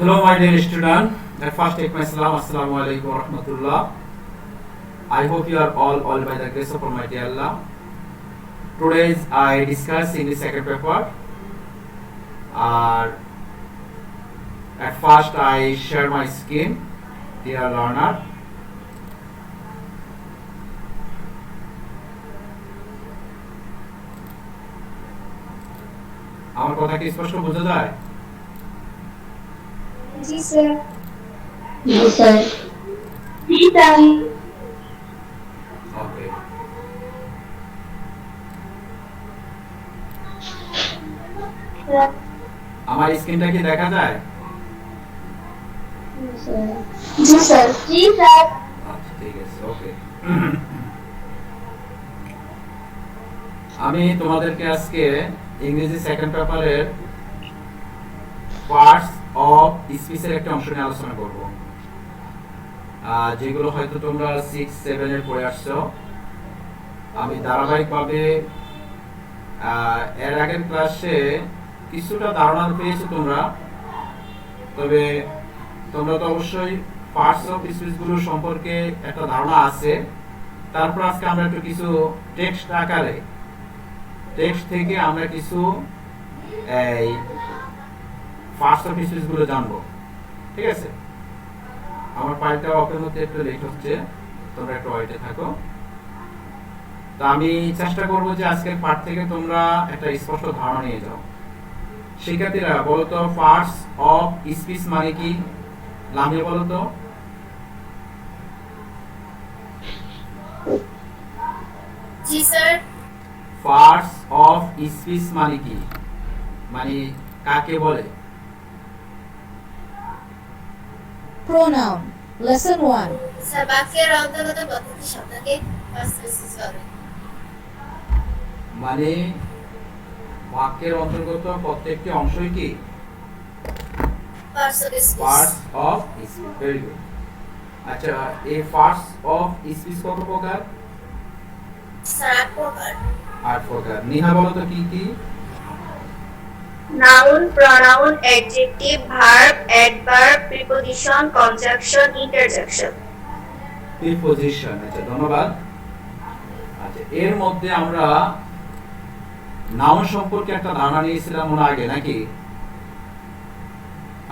Hello, my dear student. At first, take my salam. Assalamu alaikum wa rahmatullah. I hope you are all by the grace of Almighty Allah. Today, I discuss in the second paper. At first, I share my screen, dear learner. আমার কথা কি স্পষ্ট বোঝা যায়? জি sir. জি sir. জি sir. ওকে। আমার স্ক্রিনটা কি দেখা যায়? জি স্যার। জি স্যার। আচ্ছা, ঠিক আছে, ওকে। আমি তোমাদেরকে আজকে ইংরেজি সেকেন্ড পেপারের পার্টস অফ স্পিচের একটা অংশ নিয়ে আলোচনা করব, যেগুলো হয়তো তোমরা 6-7 এর পড়ে আসছো। আমি ধারাবাহিকভাবে এর আগের ক্লাসে কিছুটা ধারণা পেয়েছো তোমরা, তবে তোমরা তো অবশ্যই পার্টস অফ স্পিচগুলো সম্পর্কে একটা ধারণা আছে। তারপর আজকে আমরা একটু কিছু টেক্সট আকারে টেক্সট থেকে আমরা কিছু এই ফার্স্ট অফ স্পিচগুলো জানবো, ঠিক আছে? আমার ফাইলটা ওপেন হতে একটু লেট হচ্ছে, তোমরা একটু ওয়েটে থাকো। তো আমি চেষ্টা করব যে আজকের পার্ট থেকে তোমরা একটা স্পষ্ট ধারণা নিয়ে যাও। শিক্ষার্থীরা বলো তো, ফার্স্ট অফ স্পিচ মানে কি? লামিয়া বলো তো। জি স্যার। ফার্স্ট অফ স্পিচ মানে কি? মানে কাকে বলে? Pronoun. Lesson 1. স্যার, বাক্যের অন্তর্গত প্রত্যেকটি শব্দকে ফার্স্ট স্পিচ বলে। মানে বাক্যের অন্তর্গত প্রত্যেকটি অংশই কি? First speech. Parts of speech. Very good. আচ্ছা, এই পার্টস অফ স্পিচ কত প্রকার? স্যার, 8 প্রকার। 8 প্রকার। নিহা বলো তো কি কি? Noun, pronoun, adjective, verb, adverb, preposition, conjunction, interjection. Preposition. আচ্ছা, ধন্যবাদ। আচ্ছা, এর মধ্যে আমরা নাউন সম্পর্কে একটা ধারণা নিয়েছিলাম মনে আগে, নাকি?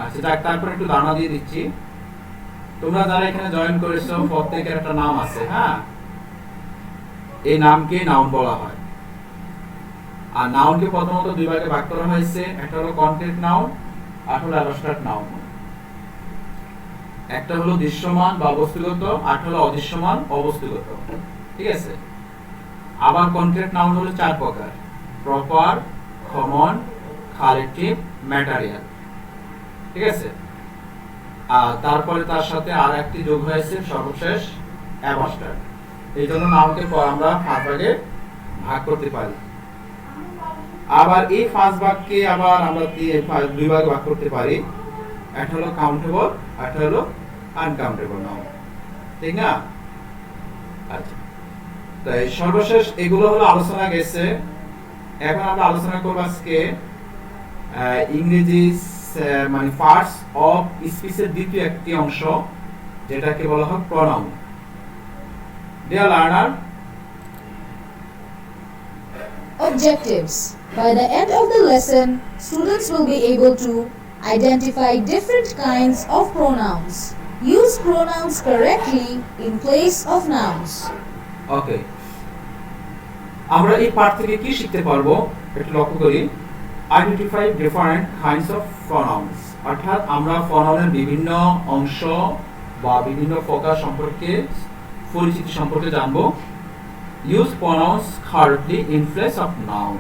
আচ্ছা, যাক, তারপর একটু ধারণা দিয়ে দিচ্ছি। তোমরা যারা এখানে জয়েন করেছো প্রত্যেকের একটা নাম আছে, হ্যাঁ? এই নামকে নাউন বলা হয়। আর নাউনকে প্রথমত দুই ভাগে ভাগ করা হয়েছে, একটা হলো কনক্রিট নাউন আর হলো অ্যাবস্ট্রাক্ট নাউন। একটা হলো দৃশ্যমান বা বস্তুগত, আর হলো অদৃশ্যমান অবস্তুগত, ঠিক আছে? আবার কনক্রিট নাউন হলো 4 প্রকার: প্রপার, কমন, কালেকটিভ, ম্যাটেরিয়াল, ঠিক আছে? আর তারপরে তার সাথে আর একটি যোগ হয়েছে সর্বশেষ অ্যাবস্ট্রাক্ট। এই জন্য নাউনকে আমরা 5 ভাগে ভাগ করতে পারি। আবার এই 5 ভাগকে আবার আমরা 2 ভাগে ভাগ করতে পারি। একটা হলো কাউন্টেবল, একটা হলো আনকাউন্টেবল নাউন, ঠিক না? আচ্ছা, তাই সর্বশেষ এগুলো হলো আলোচনা গেছে। এখন আমরা আলোচনা করব আজকে ইংরেজি মানে পার্টস অফ স্পিচের দ্বিতীয় একটি অংশ, যেটাকে বলা হয় pronoun. Deer learner, Objectives. By the end of the lesson, students will be able to identify different kinds of pronouns. Use pronouns correctly in place of nouns. ওকে, আমরা এই পার্ট থেকে কি শিখতে পারবো একটু লক্ষ্য করি। Identify different kinds of pronounce, অর্থাৎ আমরা প্রনাউনের বিভিন্ন অংশ বা বিভিন্ন প্রকার সম্পর্কে পরিচিতি সম্পর্কে জানবো। Use pronounce correctly in place of noun,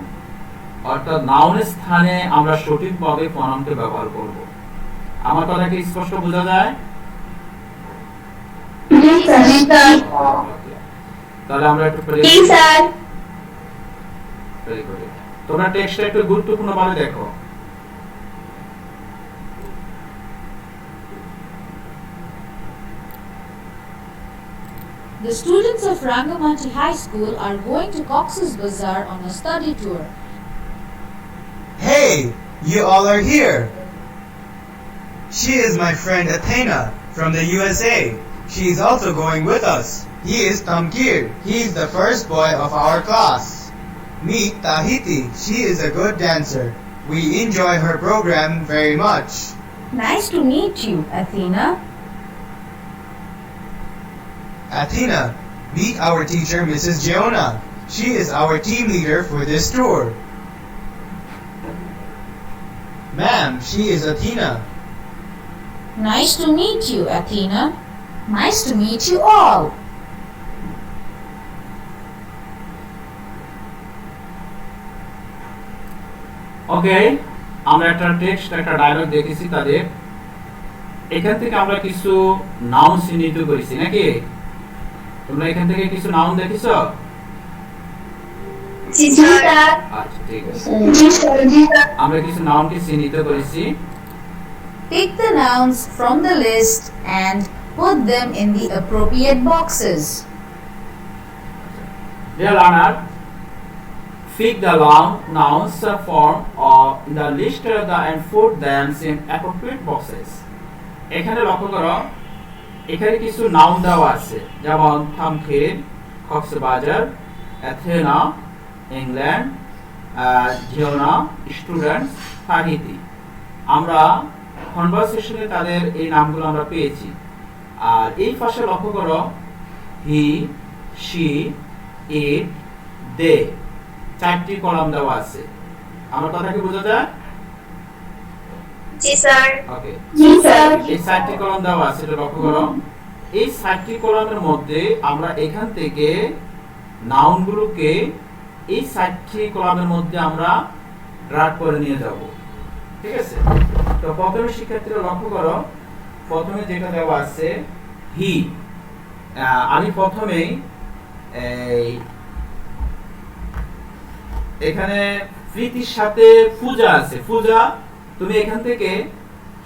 অর্থাৎ নাউনের স্থানে আমরা সঠিকভাবে প্রনাউনকে ব্যবহার করব। আমার কথা কি স্পষ্ট বোঝা যায়? জি স্যার। তাহলে আমরা একটু জি স্যার। তোমরা টেক্সটটা একটু গুরুত্বপূর্ণভাবে দেখো। The students of Rangamati High School are going to Cox's Bazar on a study tour. Hey, you all are here. She is my friend Athena from the USA. She is also going with us. He is Tamkir. He is the first boy of our class. Meet Tahiti. She is a good dancer. We enjoy her program very much. Nice to meet you, Athena. Athena, meet our teacher Mrs. Jeona. She is our team leader for this tour. Ma'am, she is Athena. Nice to meet you, Athena. Nice to meet you all. ওকে, আমরা একটা text একটা dialogue দেখেছি তাদের। এখান থেকে আমরা কিছু noun চিহ্নিত করেছি নাকি? তোমরা এখান থেকে কিছু নাউন দেখেছো? জি স্যার। আচ্ছা, ঠিক আছে। জি স্যার, জি স্যার। আমরা কিছু নাউনকে চিহ্নিত করেছি। Pick the nouns from the list and put them in the appropriate boxes. Dear learner, pick the nouns form in the list and put them in appropriate boxes. এখানে লক্ষ্য করো, এখানে কিছু নাউন দেওয়া আছে, যেমন থামখির, কক্সবাজার, অ্যাথেনা, ইংল্যান্ড, জিওনা, স্টুডেন্টস, তাহিতি। আমরা কনভারসেশনে তাদের এই নামগুলো আমরা পেয়েছি। আর এই পাশে লক্ষ্য করো, হি, শি, ইট, দে, 4টি কলাম দেওয়া আছে। আমার কথা কি বোঝা যায়? জি স্যার। ওকে, জি স্যার। এই 4টি কলাম দেওয়া আছে, এটা লক্ষ্য করো। এই 4টি কলামের মধ্যে আমরা এখান থেকে নাউনগুলোকে এই 4টি কলামের মধ্যে আমরা ড্র্যাগ করে নিয়ে যাব। ঠিক আছে? তো প্রথমে শিক্ষার্থীরা লক্ষ্য করো, প্রথমে যেটা দেওয়া আছে হি। আমি প্রথমেই এখানে প্রীতির সাথে পূজা আছে। পূজা, তুমি এখান থেকে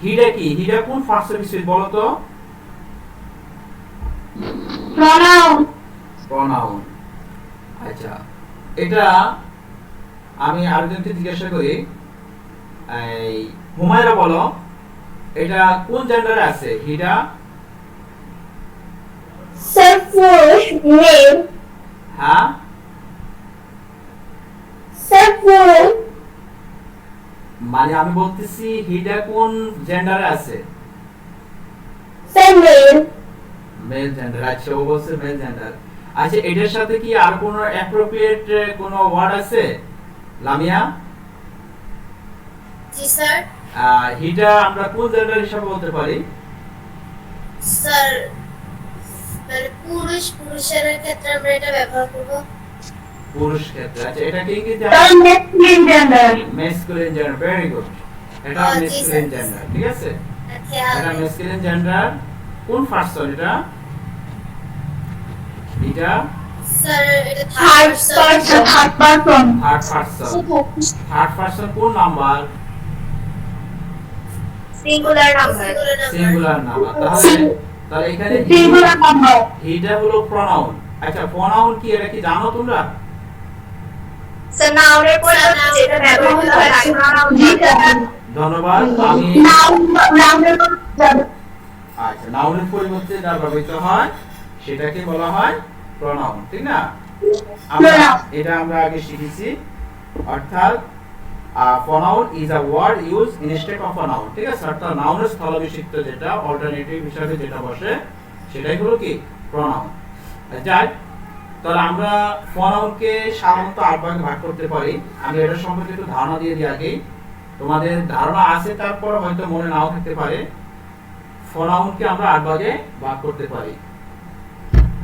হিডা কি, হিডা কোন ফার্স্ট সার্ভিস বলো তো? প্রনাউন। প্রনাউন। আচ্ছা, এটা আমি আরেকজনকে জিজ্ঞাসা করি, এই হুমায়রা বলো, এটা কোন জেন্ডারে আছে? হিডা স্যার ফার্স্ট মেল। হ্যাঁ, স্যার ফার্স্ট মানে আমি বলতেছি হিডা কোন জেন্ডারে আছে? Sir male. Male gender. আচ্ছা, ও বলছে মেল জেন্ডার। আচ্ছা, এটার সাথে কি আর কোনো অ্যাপ্রোপ্রিয়েট কোনো ওয়ার্ড আছে লামিয়া? জি স্যার। হিডা আমরা কোন জেন্ডার হিসাবে বলতে পারি? স্যার, মানে পুরুষের ক্ষেত্রে আমরা এটা ব্যবহার করব। পুরুষ ক্ষেত্রে। আচ্ছা, এটা কি ইংরেজি? Sir masculine gender. Masculine gender. Very good. এটা জি, ম্যাসকুলিন স্যার। জেন্ডার। ঠিক আছে? আচ্ছা, এটা ম্যাসকুলিন জেন্ডার। কোন পারসন এটা? এটা স্যার এটা third person. Third person. Third person. Third person কোন number? Singular number. Singular number. তাহলে এখানে সিঙ্গুলার নাম্বার। এটা হলো প্রনাউন। আচ্ছা, প্রনাউন কি, এটা কি জানো তোমরা? স্যার নাউনের পরিবর্তে যেটা ব্যবহৃত হয় তাকে প্রনাউন বলে। ধন্যবাদ। আমি নাউনের আচ্ছা, নাউনের পরিবর্তে যা ব্যবহৃত হয় সেটাকে বলা হয় প্রনাউন, ঠিক না? এটা আমরা আগে শিখেছি। অর্থাৎ pronoun is a word used instead of a noun। ঠিক আছে? অর্থাৎ নাউনের স্থলাভিষিক্ত যেটা অল্টারনেটিভ হিসাবে যেটা বসে সেটাই হলো কি প্রনাউন। যাই, তাহলে আমরা প্রনাউনকে সাধারণত 8 ভাগে ভাগ করতে পারি। আমি এটা সম্পর্কে একটু ধারণা দিয়ে দিই আগেই। তোমাদের ধারণা আছে, তারপর হয়তো মনে নাও থাকতে পারে। প্রনাউনকে আমরা 8 ভাগে ভাগ করতে পারি।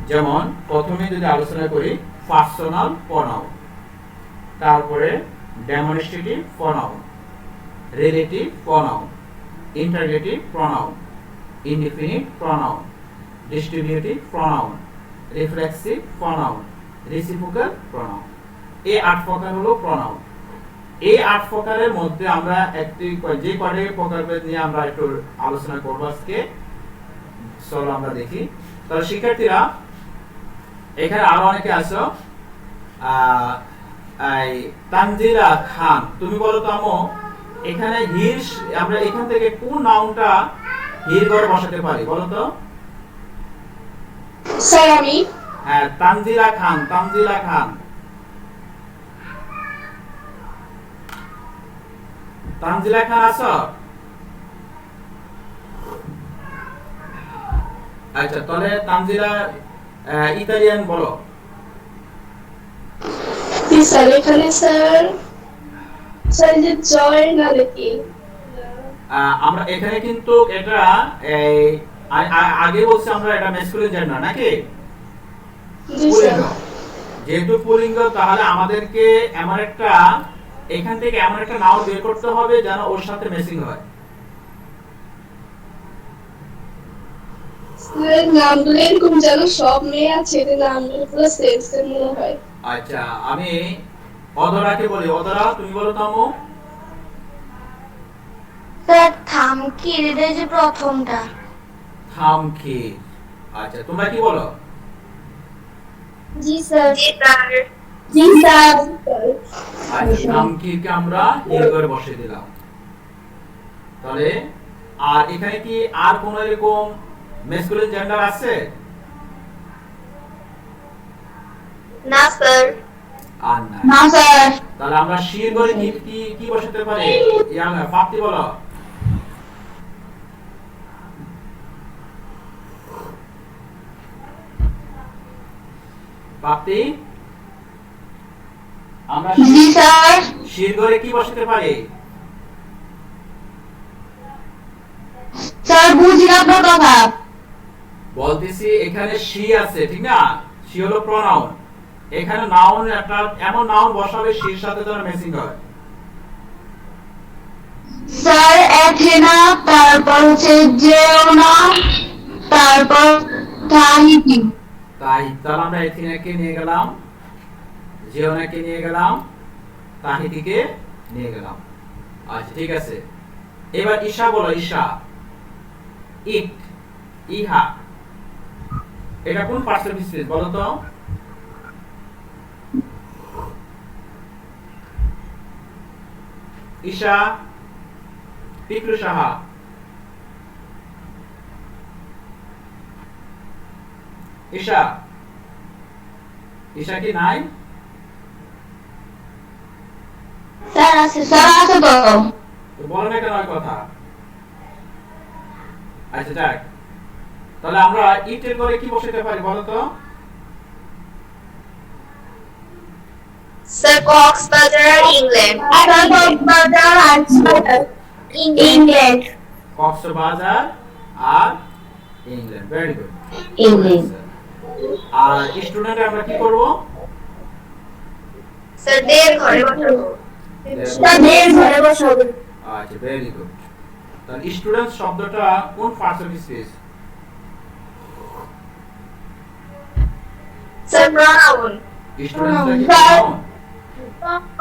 যেমন প্রথমে যদি আলোচনা করি, পার্সোনাল প্রনাউন, তারপরে demonstrative pronoun, relative pronoun, interrogative pronoun, indefinite pronoun, distributive pronoun, reflexive pronoun, reciprocal pronoun. এই 8 প্রকার হলো প্রনাউন। এই 8 প্রকারের মধ্যে আমরা একটি যে কয়টি প্রকারভেদ নিয়ে আমরা একটু আলোচনা করব আজকে। চলো আমরা দেখি। তাহলে শিক্ষার্থীরা, এখানে আরো অনেকে আছো। এই তানজিলা খান, তুমি বলো তো আমো, এখানে হির আমরা এখান থেকে কোন নাউনটা হির ঘরে বসাতে পারি বলো তো? স্যার আমি হ্যাঁ, তানজিলা খান, তানজিলা খান। তানজিলা খান আছো? আচ্ছা, তাহলে তানজিলা ইতালিয়ান বলো। স্যার এখানে স্যার স্যার যে জয় না নাকি আমরা এখানে কিন্তু এটা এই আগে বলছি আমরা এটা ম্যাসকুলিন জেন্ডার নাকি? জি স্যার পুলিঙ্গ। যেহেতু পুলিঙ্গ, তাহলে আমাদেরকে এমন একটা এখান থেকে এমন একটা নাউন বের করতে হবে যেন ওর সাথে ম্যাচিং হয়। স্যার নামগুলো এরকম যেন সব মেয়ে আছে যে নামগুলো পুরো সেম সেম মনে হয়। আচ্ছা, আমি অদরাকে বলি। অদরা, তুমি বলো তো আম্মু। স্যার থামকির এটা যে প্রথমটা। থামকি। আচ্ছা, তোমরা কি বলো? জি স্যার। জি স্যার জি স্যার আচ্ছা, থামকিকে আমরা হির করে বসিয়ে দিলাম। তাহলে আর এখানে কি আর কোন এরকম ম্যাসকুলিন জেন্ডার আছে? না স্যার আর নাই। না স্যার। তাহলে আমরা শির করে কি কি কি বসাতে পারি? ইয়াং ফাপ্তি বলো। ফাপ্তি, আমরা জি স্যার। শির করে কি বসাতে পারি? স্যার বুঝি না আপনার কথা। বলতেছি এখানে শি আছে, ঠিক না? শি হলো প্রোনাউন। এখানে নাউন একটা এমন নাউন বসাবে শির সাথে যেন ম্যাচিং হয়। স্যার অ্যাথেনা, তারপর হচ্ছে জেওনা, তারপর তাহিতি। তাই তাহলে আমরা এথিনাকে নিয়ে গেলাম, জিওনাকে নিয়ে গেলাম, তাহিতিকে নিয়ে গেলাম। আচ্ছা, ঠিক আছে। এবার ঈশা বলো। ঈশা, ইট, ইহা, এটা কোন পার্সেন্ট স্পেস বলো তো? ঈশা, পিকলু সাহা। ঈশা, ঈশা কি নাই? স্যার আছে, স্যার আছে তো। তো বলো না কেন ওই কথা? আচ্ছা, যাক, তাহলে আমরা ইটের করে কি বসাতে পারি বলো তো? Sir Cox's Bazar England sir Cox's Bazar England. Cox's Bazar আর ইংল্যান্ড। Very good. ইংল্যান্ড। আর স্টুডেন্ট আমরা কি করব? স্যার দের ঘরে বসাবো স্যার দের ঘরে বসাবে। আচ্ছা, ভেরি গুড। তাহলে স্টুডেন্ট শব্দটা কোন পার্সেন্ট স্পেস? স্যার প্রনাউন স্টুডেন্টটা কি sir.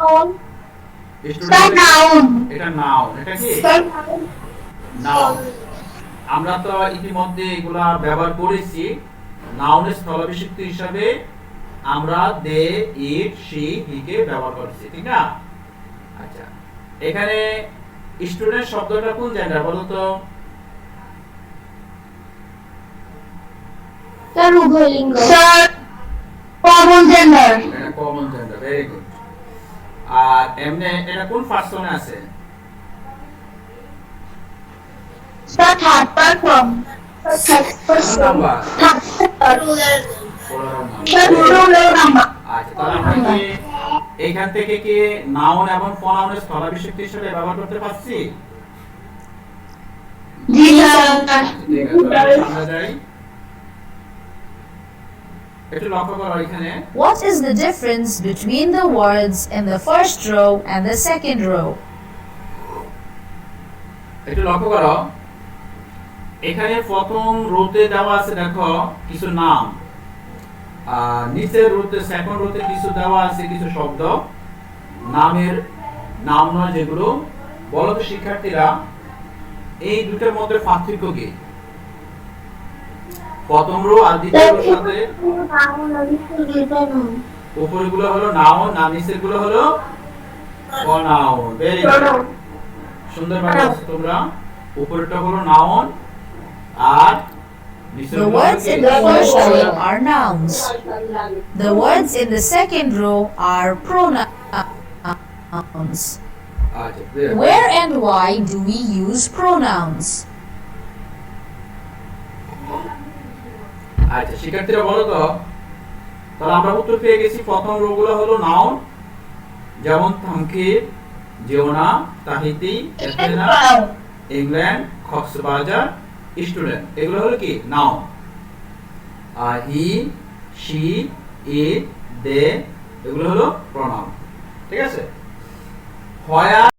Noun? Sir student noun. এটা নাউন। এটা কি স্যার নাউন? আমরা তো ইতিমধ্যে এগুলা ব্যবহার করেছি। নাউনের স্থলাভিষিক্ত হিসাবে আমরা দে, ইট, শি, হিকে ব্যবহার করেছি, ঠিক না? আচ্ছা, এখানে স্টুডেন্ট শব্দটা কোন জেন্ডার বলো তো? স্যার উভয়লিঙ্গ। Sir common gender. এটা কমন জেন্ডার। Very good. আর এমনি এটা কোন পার্সনে আছে? Sir third person. নাম্বার রুলার স্যার প্লুরাল নাম্বার। আচ্ছা, তাহলে আমরা কি এখান থেকে কি নাউন এবং প্রোনাউনের স্থলাভিষিক্ত হিসেবে ব্যবহার করতে পারছি? জি স্যার। ঠিক আছে, তাহলে আমরা যাই। একটু লক্ষ্য করো এখানে। What is the difference between the words in the first row and the second row? একটু লক্ষ্য করো এখানে প্রথম রোতে দেওয়া আছে দেখো কিছু নাম, আর নিচের রোতে সেকেন্ড রোতে কিছু দেওয়া আছে কিছু শব্দ। নামের নাম নয় যেগুলো। বলো তো শিক্ষার্থীরা, এই দুটোর মধ্যে পার্থক্য কি? প্রথম রো আর দ্বিতীয় রোর সাথে উপরের গুলো হলো নাউন আর নিচের গুলো হলো প্রনাউন। Very good. সুন্দরভাবে বলছো তোমরা। উপরেরটা হলো নাউন আর নিচের The words in the first row are nouns. The words in the second row are pronouns. আচ্ছা, clear. Where and why do we use pronouns? আচ্ছা শিক্ষার্থীরা বলো তো, তাহলে আমরা উত্তর পেয়ে গেছি। প্রথম রোগুলো হলো নাউন, যেমন থামকির, জিওনা, Tahiti, Athena, England, Cox's Bazar, student, এগুলো হলো কি নাউন। আর হি, শি, ইট, দে, এগুলো হলো প্রোনাউন। ঠিক আছে। হোয়ার